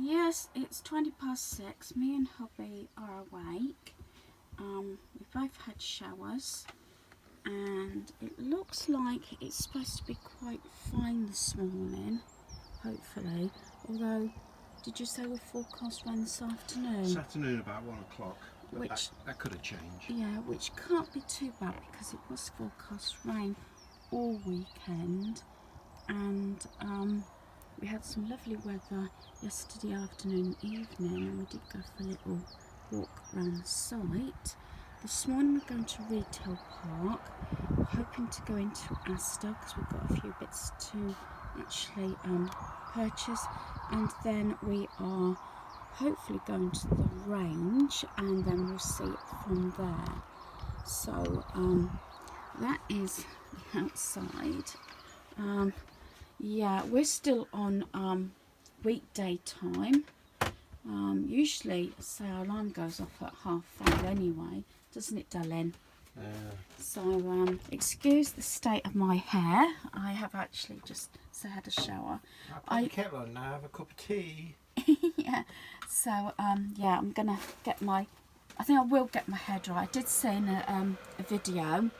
Yes, it's 6:20. Me and hubby are awake. We've both had showers, and it looks like it's supposed to be quite fine this morning, hopefully. Although, did you say we're forecast rain this afternoon? This afternoon about 1 o'clock. Which that could have changed. Yeah, which can't be too bad because it was forecast rain all weekend, and we had some lovely weather yesterday afternoon and evening, and we did go for a little walk around the site. This morning we're going to Retail Park. We're hoping to go into Asda because we've got a few bits to actually purchase, and then we are hopefully going to the range, and then we'll see it from there. So that is the outside. Yeah, we're still on weekday time. Usually, say, our alarm goes off at 5:30 anyway, doesn't it, darling? Yeah. So, excuse the state of my hair. I have actually just had a shower. I'll put the kettle on now, have a cup of tea. Yeah. So, yeah, I'm gonna get I think I will get my hair dry. I did say in a video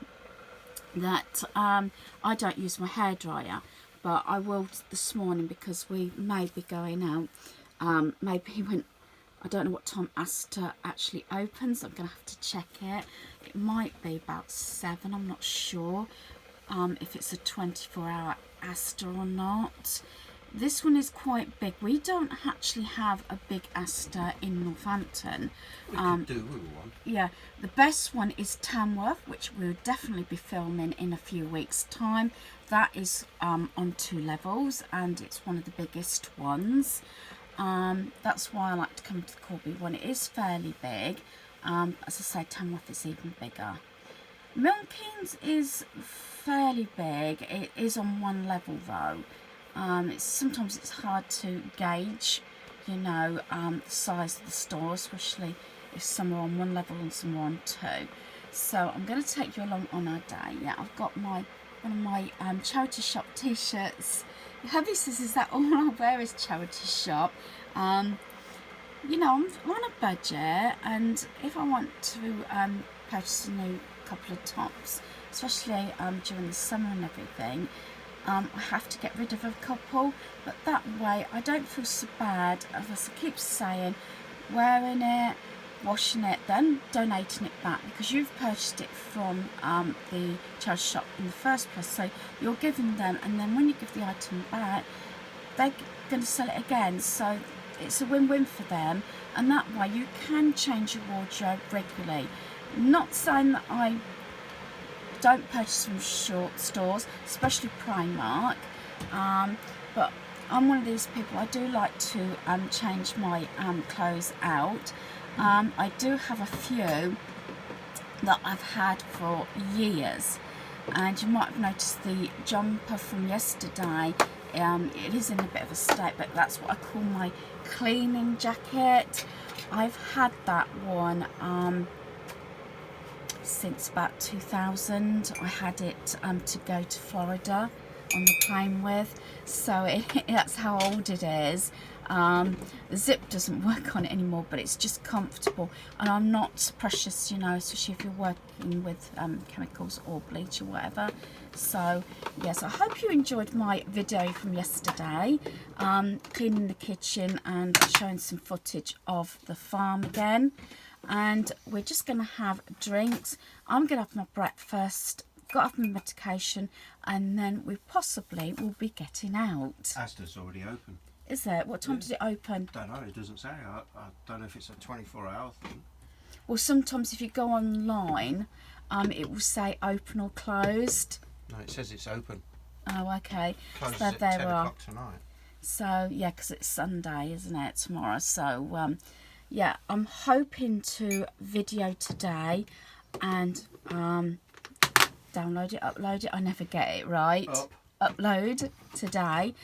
that I don't use my hairdryer, but I will this morning because we may be going out. Maybe when, I don't know what time Asda actually opens. I'm going to have to check it. It might be about 7. I'm not sure if it's a 24-hour Asda or not. This one is quite big. We don't actually have a big Asda in Northampton. We could do with one. Yeah, the best one is Tamworth, which we'll definitely be filming in a few weeks' time. That is on 2 levels, and it's one of the biggest ones. That's why I like to come to the Corby one. It is fairly big. As I say, Tamworth is even bigger. Milton Keynes is fairly big. It is on 1 level though. Sometimes it's hard to gauge, you know, the size of the store, especially if some are on 1 level and some are on 2. So I'm going to take you along on our day. Yeah, I've got one of my charity shop t-shirts. Hubby says, is that all I wear is charity shop? You know, I'm on a budget, and if I want to purchase a new couple of tops, especially during the summer and everything, I have to get rid of a couple, but that way I don't feel so bad, as I keep saying, wearing it, washing it, then donating it back, because you've purchased it from the charity shop in the first place, so you're giving them, and then when you give the item back, they're going to sell it again, so it's a win-win for them, and that way you can change your wardrobe regularly. Not saying that I don't purchase from short stores, especially Primark, but I'm one of these people. I do like to change my clothes out. I do have a few that I've had for years, and you might have noticed the jumper from yesterday. It is in a bit of a state, but that's what I call my cleaning jacket. I've had that one since about 2000. I had it to go to Florida on the plane with, so that's how old it is. The zip doesn't work on it anymore, but it's just comfortable, and I'm not precious, you know, especially if you're working with chemicals or bleach or whatever. So yes, I hope you enjoyed my video from yesterday, cleaning the kitchen and showing some footage of the farm again. And we're just going to have drinks. I'm going to have my breakfast, got off my medication, and then we possibly will be getting out. Asda's already open. Is it? What time did it open? Don't know, it doesn't say. I don't know if it's a 24-hour thing. Well, sometimes if you go online, it will say open or closed. No, it says it's open. Oh, okay. Closes So at there 10 we are. o'clock tonight. So, yeah, because it's Sunday, isn't it, tomorrow? So, yeah, I'm hoping to video today and download it, upload it. I never get it right. Upload today.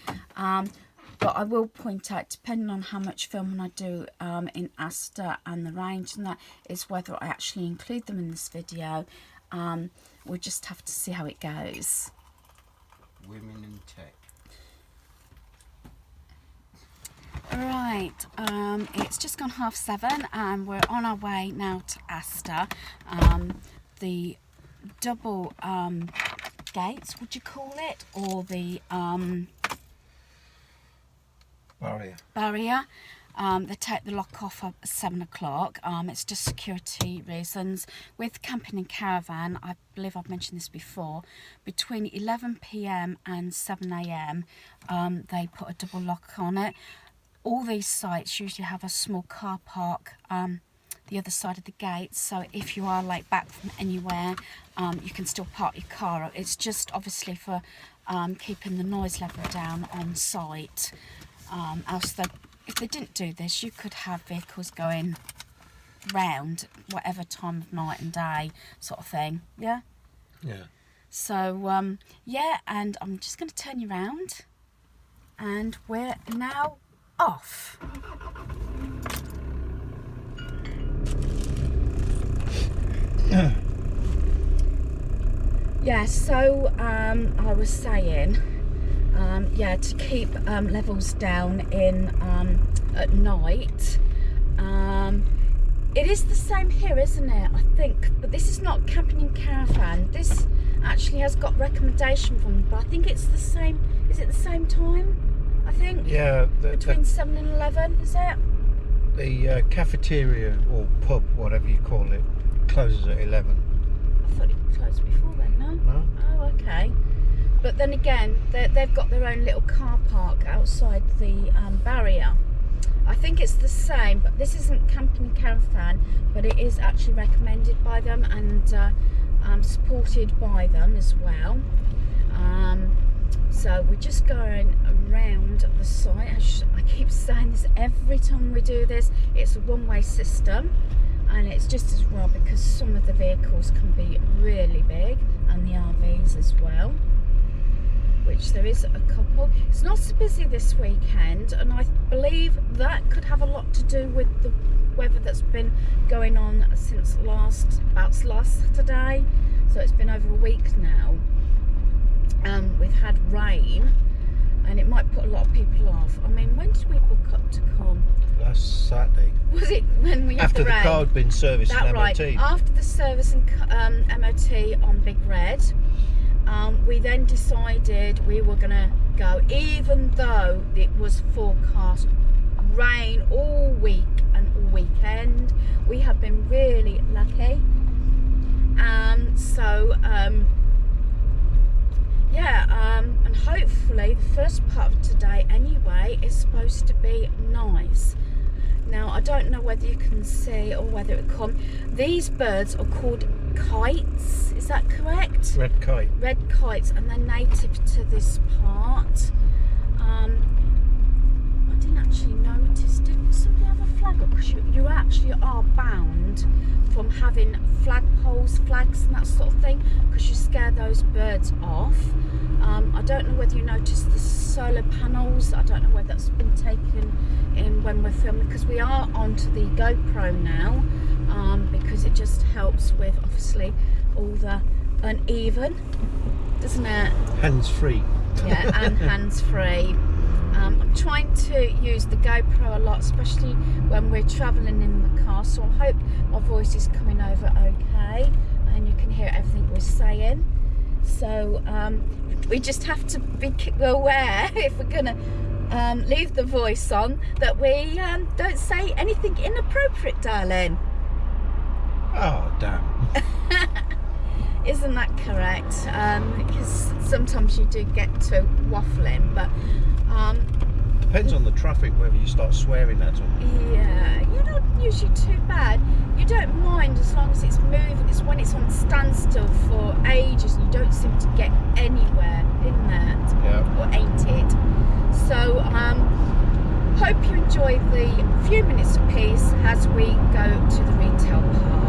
But I will point out, depending on how much filming I do in Asda and the range, and that is whether I actually include them in this video. We'll just have to see how it goes. Women in tech. Right, it's just gone 7:30 and we're on our way now to Asda. The double gates, would you call it, or the barrier. They take the lock off at 7 o'clock. It's just security reasons. With camping and caravan, I believe I've mentioned this before, between 11 p.m. and 7 a.m. They put a double lock on it. All these sites usually have a small car park the other side of the gate, so if you are like back from anywhere, you can still park your car. It's just obviously for keeping the noise level down on site. Else, if they didn't do this, you could have vehicles going round whatever time of night and day, sort of thing. Yeah. Yeah. So yeah, and I'm just going to turn you round, and we're now off. Yeah, so I was saying, yeah, to keep levels down in at night. It is the same here, isn't it? I think, but this is not camping in caravan. This actually has got recommendation from them, but I think it's the same. Is it the same time? I think. Yeah. Between 7 and 11, is it? The cafeteria or pub, whatever you call it, closes at 11. I thought it closed before then, no? No? Oh, okay. But then again, they've got their own little car park outside the barrier. I think it's the same, but this isn't camping caravan, but it is actually recommended by them and supported by them as well. So we're just going around the site. I keep saying this every time we do this. It's a one-way system, and it's just as well because some of the vehicles can be really big, and the RVs as well, which there is a couple. It's not so busy this weekend, and I believe that could have a lot to do with the weather that's been going on since last Saturday. So it's been over a week now. We've had rain, and it might put a lot of people off. I mean, when did we book up to come? Last Saturday. Was it when we had After the rain? the car had been serviced That and right. MOT. After the service and MOT on Big Red, we then decided we were going to go, even though it was forecast rain all week and all weekend. We have been really lucky. And hopefully the first part of today anyway is supposed to be nice. Now, I don't know whether you can see or whether it will come. These birds are called kites, is that correct? Red kite. Red kites, and they're native to this part. I didn't actually notice, did somebody have a flag up? Because you actually are bound from having flagpoles, flags and that sort of thing, because you scare those birds off. I don't know whether you noticed the solar panels. I don't know whether that's been taken in when we're filming, because we are onto the GoPro now, because it just helps with obviously all the uneven, doesn't it? Hands free. Yeah, and hands free. I'm trying to use the GoPro a lot, especially when we're travelling in the car, so I hope my voice is coming over okay and you can hear everything we're saying. So we just have to be aware, if we're going to leave the voice on, that we don't say anything inappropriate, darling. Oh, damn. Isn't that correct? Because sometimes you do get to waffling, but Depends on the traffic whether you start swearing at them. yeah, you're not usually too bad. You don't mind as long as it's moving. It's when it's on standstill for ages and you don't seem to get anywhere in that, Yeah. or ain't it? So hope you enjoy the few minutes of peace as we go to the retail park.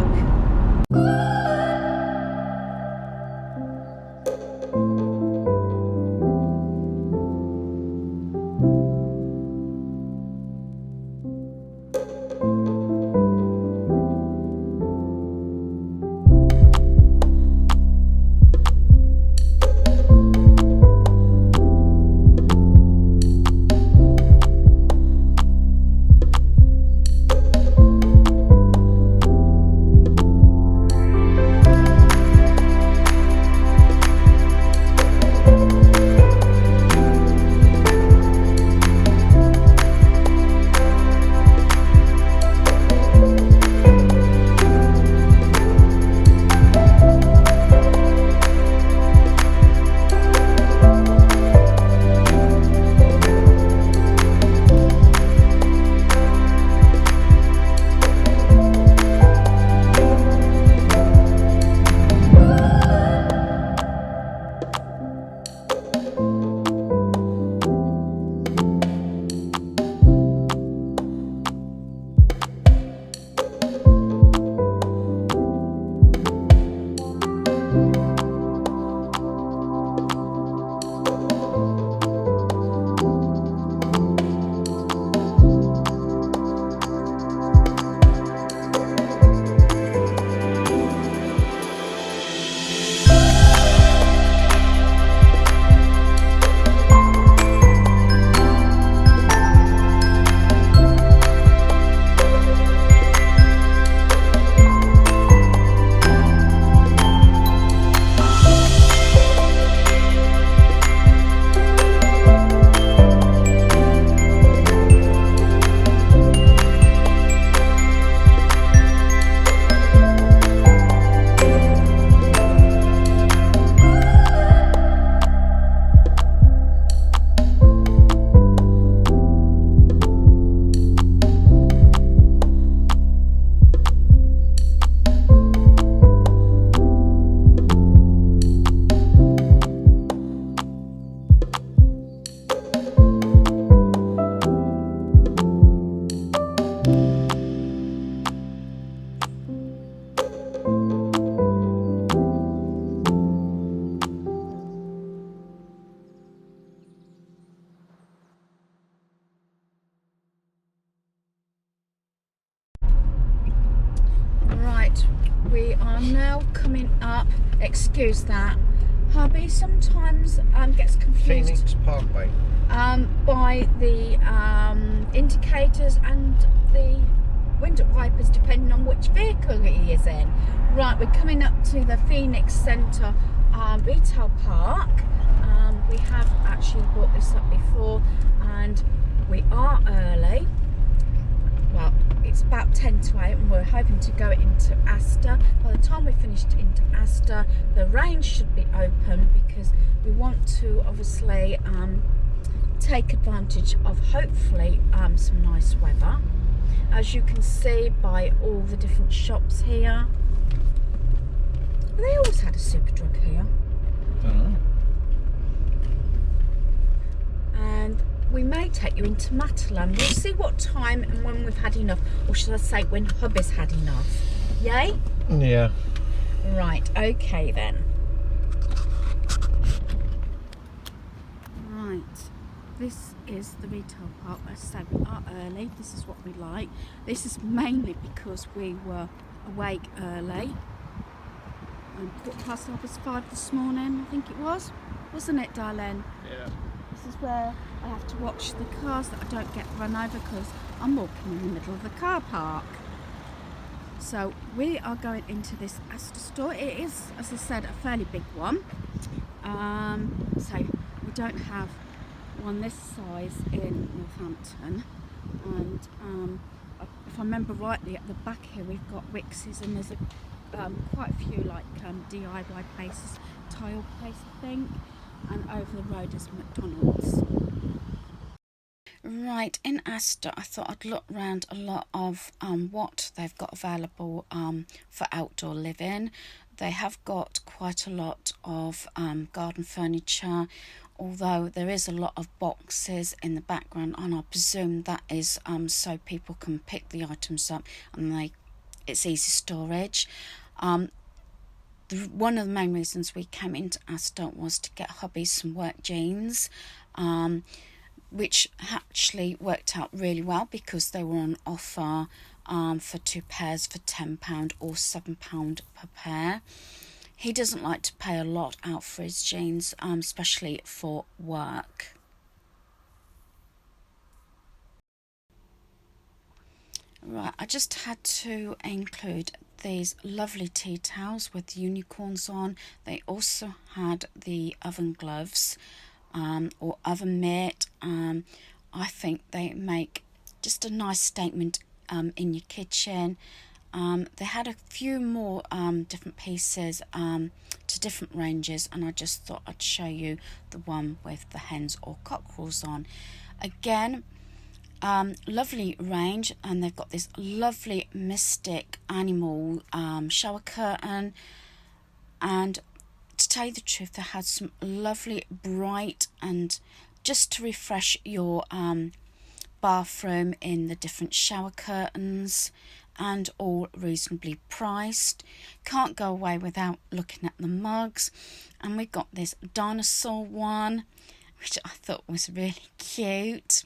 coming up, excuse that, hubby sometimes gets confused Phoenix Parkway. by the indicators and the window wipers, depending on which vehicle he is in. Right, we're coming up to the Phoenix Centre retail park. We have actually brought this up before, and we are early. Well, it's about 10 to 8 and we're hoping to go into Asda. By the time we finished into Asda, the range should be open, because we want to obviously take advantage of hopefully some nice weather. As you can see by all the different shops here. They always had a Superdrug here. And we may take you into Matalan. We'll see what time and when we've had enough, or should I say when hubby's had enough. Yay? Yeah. Right, okay then. Right, this is the retail park. As I say, we are early. This is what we like. This is mainly because we were awake early. 5:15 this morning, I think it was. Wasn't it, darling? Yeah. This is where I have to watch the cars that I don't get run over, because I'm walking in the middle of the car park. So we are going into this Asda store. It is, as I said, a fairly big one. So we don't have one this size in Northampton. And if I remember rightly, at the back here we've got Wix's, and there's quite a few like DIY places, tile place I think, and over the road is McDonald's. Right, in Asda I thought I'd look around a lot of what they've got available for outdoor living. They have got quite a lot of garden furniture, although there is a lot of boxes in the background, and I presume that is so people can pick the items up and it's easy storage. One of the main reasons we came into Asda was to get hubby some work jeans, which actually worked out really well because they were on offer for 2 pairs for £10 or £7 per pair. He doesn't like to pay a lot out for his jeans, especially for work. Right, I just had to include these lovely tea towels with unicorns on. They also had the oven gloves or oven mitt. I think they make just a nice statement in your kitchen. They had a few more different pieces to different ranges, and I just thought I'd show you the one with the hens or cockerels on. Again, lovely range, and they've got this lovely mystic animal shower curtain, and to tell you the truth, they had some lovely bright, and just to refresh your bathroom in the different shower curtains, and all reasonably priced. Can't go away without looking at the mugs. And we've got this dinosaur one, which I thought was really cute.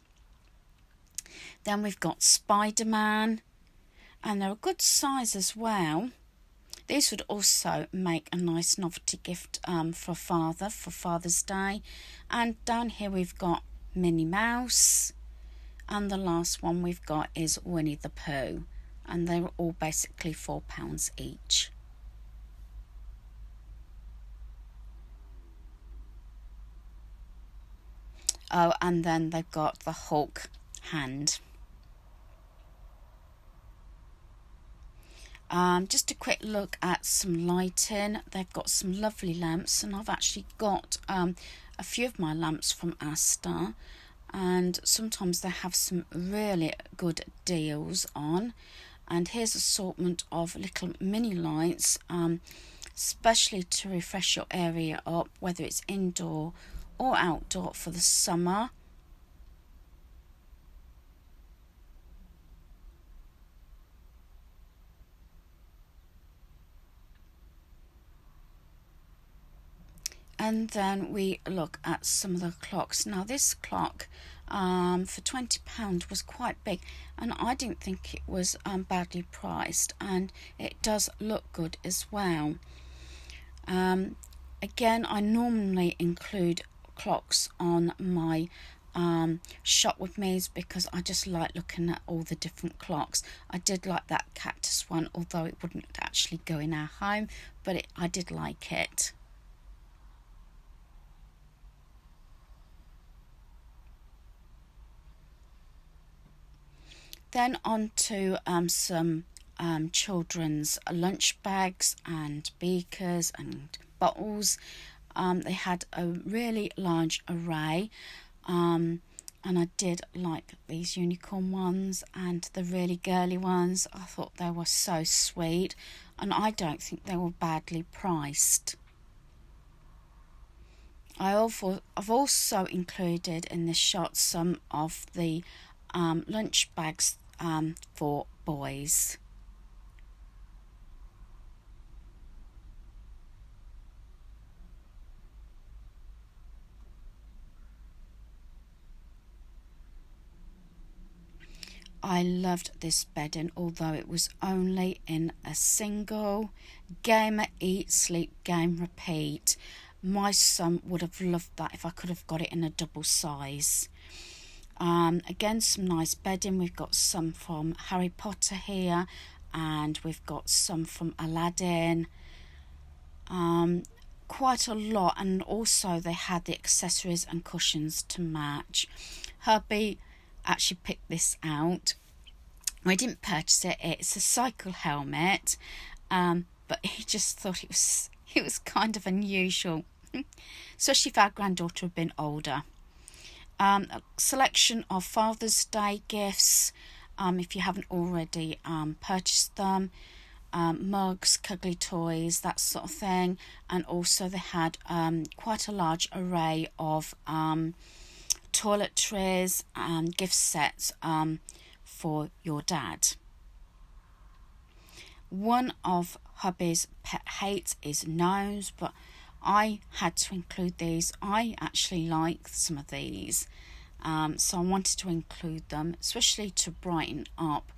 Then we've got Spider-Man, and they're a good size as well. These would also make a nice novelty gift for Father's Day. And down here we've got Minnie Mouse, and the last one we've got is Winnie the Pooh, and they were all basically £4 each. Oh, and then they've got the Hulk hand. Just a quick look at some lighting. They've got some lovely lamps, and I've actually got a few of my lamps from Asda, and sometimes they have some really good deals on. And here's an assortment of little mini lights, especially to refresh your area up, whether it's indoor or outdoor for the summer. And then we look at some of the clocks. Now this clock for £20 was quite big, and I didn't think it was badly priced, and it does look good as well. Again, I normally include clocks on my shop with me's because I just like looking at all the different clocks. I did like that cactus one, although it wouldn't actually go in our home, but I did like it. Then on to some children's lunch bags and beakers and bottles. They had a really large array, and I did like these unicorn ones and the really girly ones. I thought they were so sweet, and I don't think they were badly priced. I've also included in this shot some of the lunch bags for boys. I loved this bedding, although it was only in a single. Gamer, eat, sleep, game, repeat. My son would have loved that if I could have got it in a double size. Again, some nice bedding. We've got some from Harry Potter here, and we've got some from Aladdin. Quite a lot, and also they had the accessories and cushions to match. Hubby actually picked this out. I didn't purchase it. It's a cycle helmet, but he just thought it was kind of unusual, especially if our granddaughter had been older. A selection of Father's Day gifts, if you haven't already purchased them. Mugs, cuddly toys, that sort of thing. And also they had quite a large array of toiletries and gift sets for your dad. One of hubby's pet hates is gnomes, but I had to include these. I actually like some of these, so I wanted to include them, especially to brighten up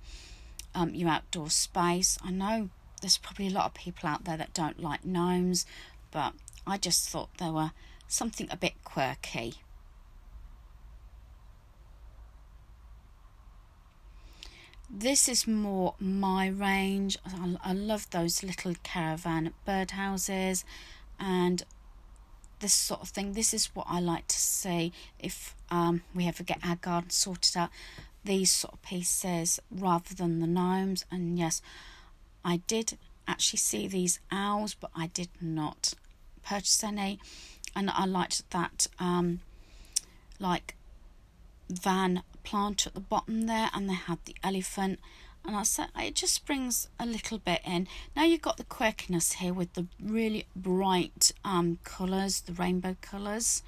your outdoor space. I know there's probably a lot of people out there that don't like gnomes, but I just thought they were something a bit quirky. This is more my range. I love those little caravan birdhouses and this sort of thing. This is what I like to see if we ever get our garden sorted out. These sort of pieces rather than the gnomes. And yes, I did actually see these owls, but I did not purchase any. And I liked that like van plant at the bottom there, and they had the elephant, and I said it just brings a little bit in. Now you've got the quirkiness here with the really bright colours, the rainbow colours,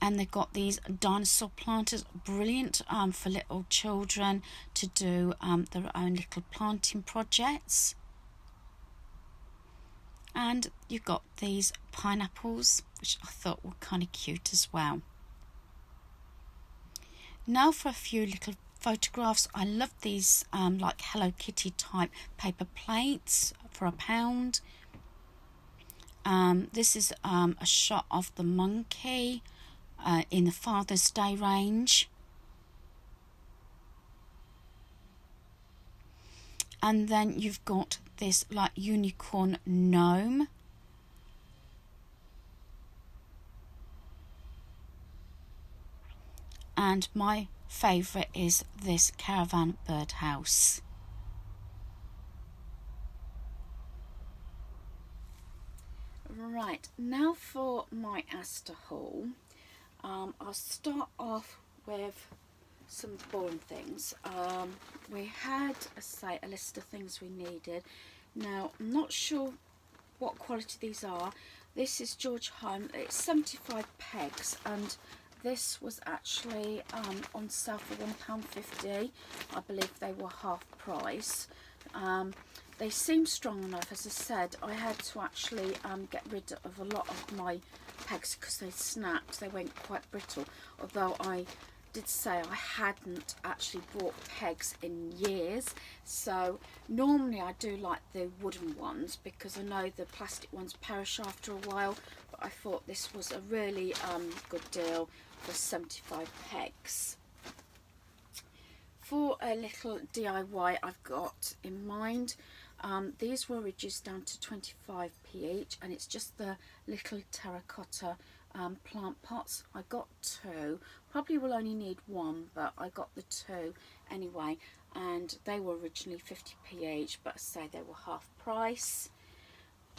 and they've got these dinosaur planters, brilliant for little children to do their own little planting projects. And you've got these pineapples, which I thought were kind of cute as well. Now for a few little photographs. I love these like Hello Kitty type paper plates for £1. This is a shot of the monkey in the Father's Day range. And then you've got this like unicorn gnome. And my favourite is this caravan birdhouse. Right, now for my Asda haul. I'll start off with some boring things. We had, a list of things we needed. Now, I'm not sure what quality these are. This is George Home. It's 75 pegs, and this was actually on sale for £1.50. I believe they were half price. They seem strong enough. As I said, I had to actually get rid of a lot of my pegs because they snapped. They went quite brittle, although I did say I hadn't actually bought pegs in years, so normally I do like the wooden ones because I know the plastic ones perish after a while, but I thought this was a really good deal for 75 pegs. For a little DIY I've got in mind, these were reduced down to 25p each, and it's just the little terracotta plant pots. I got two, probably will only need one, but I got the two anyway, and they were originally 50p each, but I say they were half price.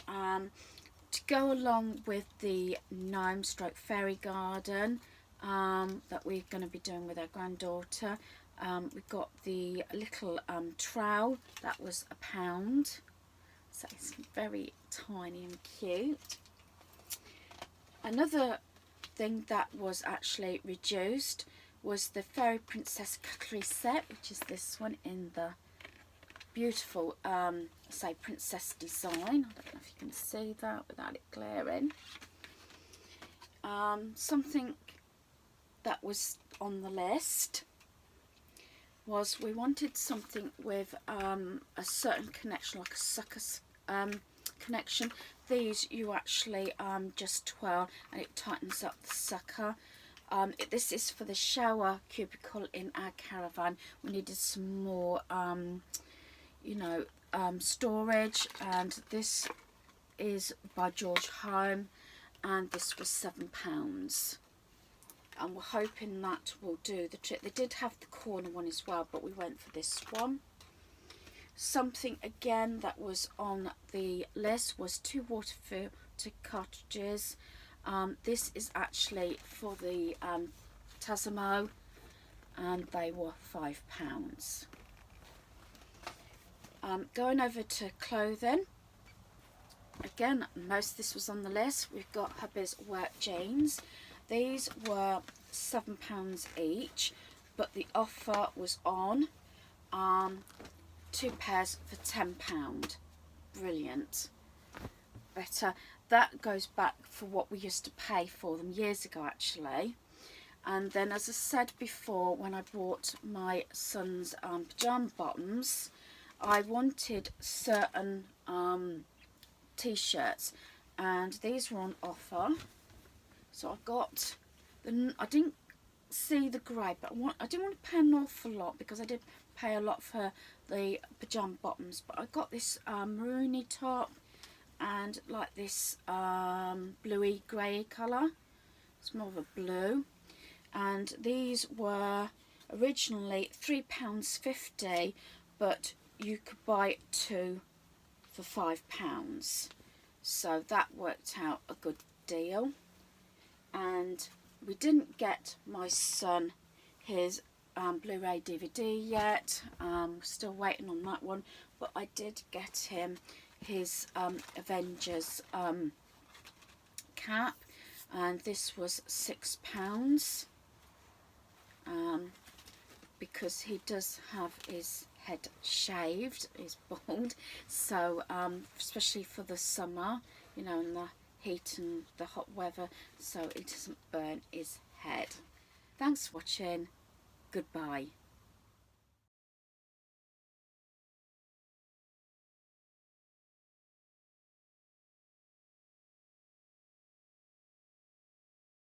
To go along with the gnome stroke fairy garden that we're going to be doing with our granddaughter, we've got the little trowel that was £1, so it's very tiny and cute. Another thing that was actually reduced was the Fairy Princess cutlery set, which is this one in the beautiful say princess design. I don't know if you can see that without it glaring. Something that was on the list was we wanted something with a certain connection, like a sucker connection. These you actually just twirl and it tightens up the sucker. This is for the shower cubicle in our caravan. We needed some more you know, storage, and this is by George Home, and this was £7, and we're hoping that will do the trick. They did have the corner one as well, but we went for this one. Something again that was on the list was 2 water filter cartridges. This is actually for the Tasmo, and they were £5. Going over to clothing, again, most of this was on the list. We've got hubby's work jeans. These were £7 each, but the offer was on 2 pairs for £10. Brilliant. Better. That goes back for what we used to pay for them years ago, actually. And then, as I said before, when I bought my son's pyjama bottoms, I wanted certain t-shirts, and these were on offer, so I got the, I didn't see the grey, but I didn't want to pay an awful lot because I did pay a lot for the pyjama bottoms, but I got this maroony top and like this bluey grey colour. It's more of a blue, and these were originally £3.50, but you could buy 2 for £5, so that worked out a good deal. And we didn't get my son his Blu-ray DVD yet, still waiting on that one, but I did get him his Avengers cap, and this was £6, because he does have his head shaved, he's bald, so especially for the summer, you know, in the heat and the hot weather, so it doesn't burn his head. Thanks for watching. Goodbye.